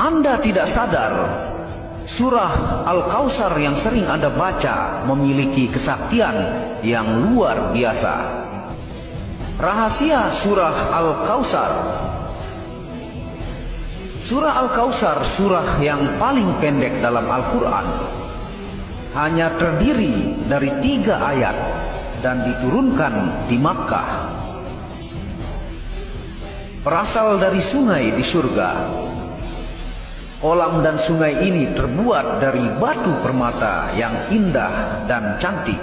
Anda tidak sadar, surah Al-Kautsar yang sering Anda baca memiliki kesaktian yang luar biasa. Rahasia surah Al-Kautsar. Surah Al-Kautsar surah yang paling pendek dalam Al-Quran. Hanya terdiri dari 3 ayat dan diturunkan di Makkah. Berasal dari sungai di surga. Kolam dan sungai ini terbuat dari batu permata yang indah dan cantik.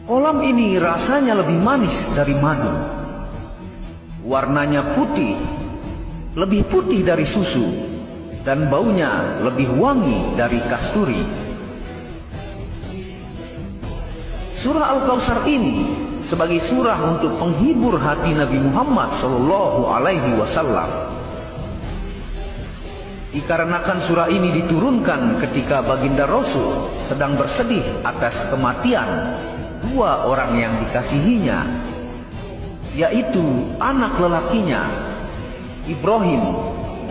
Kolam ini rasanya lebih manis dari madu. Warnanya putih, lebih putih dari susu, dan baunya lebih wangi dari kasturi. Surah Al-Kautsar ini sebagai surah untuk penghibur hati Nabi Muhammad SAW. Dikarenakan surah ini diturunkan ketika baginda Rasul sedang bersedih atas kematian 2 orang yang dikasihinya, yaitu anak lelakinya Ibrahim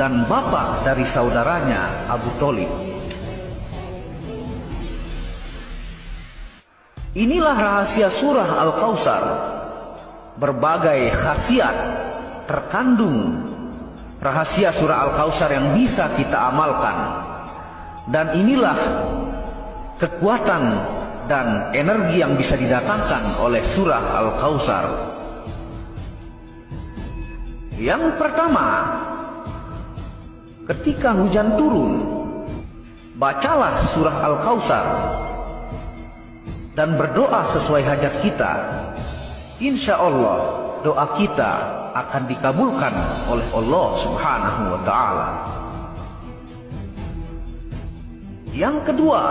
dan bapak dari saudaranya Abu Thalib. Inilah rahasia surah Al-Kautsar. Berbagai khasiat terkandung rahasia surah Al-Kautsar yang bisa kita amalkan. Dan inilah kekuatan dan energi yang bisa didatangkan oleh surah Al-Kautsar. Yang pertama, ketika hujan turun, bacalah surah Al-Kautsar dan berdoa sesuai hajat kita. Insya Allah doa kita akan dikabulkan oleh Allah Subhanahu wa Ta'ala. Yang kedua,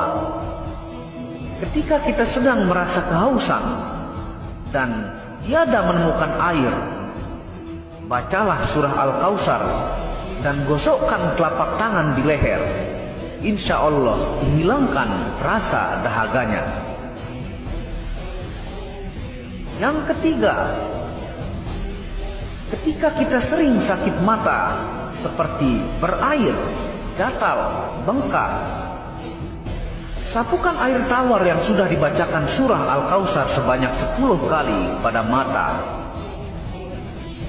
ketika kita sedang merasa kehausan dan tiada menemukan air, bacalah surah Al-Kautsar dan gosokkan telapak tangan di leher. Insya Allah dihilangkan rasa dahaganya. Yang ketiga, ketika kita sering sakit mata seperti berair, gatal, bengkak, sapukan air tawar yang sudah dibacakan surah Al-Kautsar sebanyak 10 kali pada mata.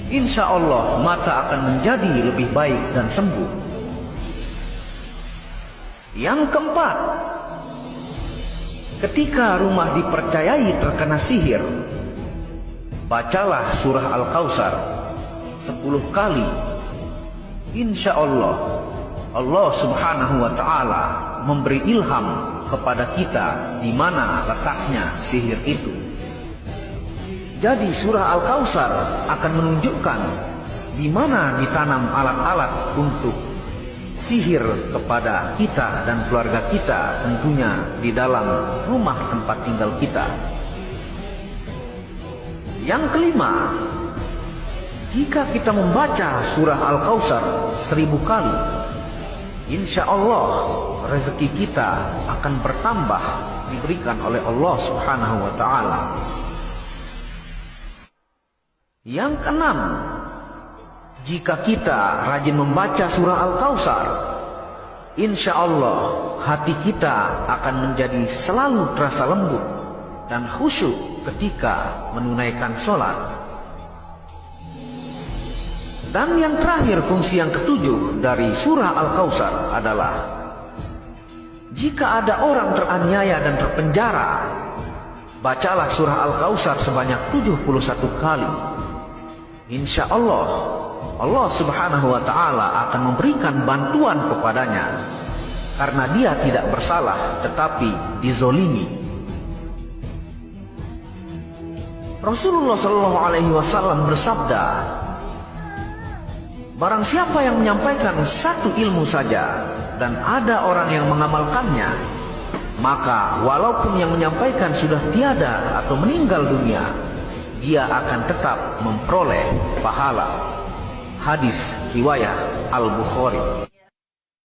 Insya Allah mata akan menjadi lebih baik dan sembuh. Yang keempat, ketika rumah dipercayai terkena sihir, bacalah surah Al-Kautsar 10 kali. Insya Allah, Allah Subhanahu wa Ta'ala memberi ilham kepada kita di mana letaknya sihir itu. Jadi surah Al-Kautsar akan menunjukkan di mana ditanam alat-alat untuk sihir kepada kita dan keluarga kita, tentunya di dalam rumah tempat tinggal kita. Yang kelima, jika kita membaca surah Al-Kautsar 1000 kali, insya Allah rezeki kita akan bertambah diberikan oleh Allah Subhanahu wa Ta'ala. Yang keenam, jika kita rajin membaca surah Al-Kautsar, insya Allah hati kita akan menjadi selalu terasa lembut dan khusyuk ketika menunaikan sholat. Dan yang terakhir, fungsi yang ketujuh dari surah Al-Kautsar adalah jika ada orang teraniaya dan terpenjara, bacalah surah Al-Kautsar sebanyak 71 kali. Insya Allah, Allah Subhanahu wa Ta'ala akan memberikan bantuan kepadanya karena dia tidak bersalah tetapi dizolimi. Rasulullah SAW bersabda, barang siapa yang menyampaikan satu ilmu saja dan ada orang yang mengamalkannya, maka walaupun yang menyampaikan sudah tiada atau meninggal dunia, dia akan tetap memperoleh pahala. Hadis riwayat Al-Bukhari.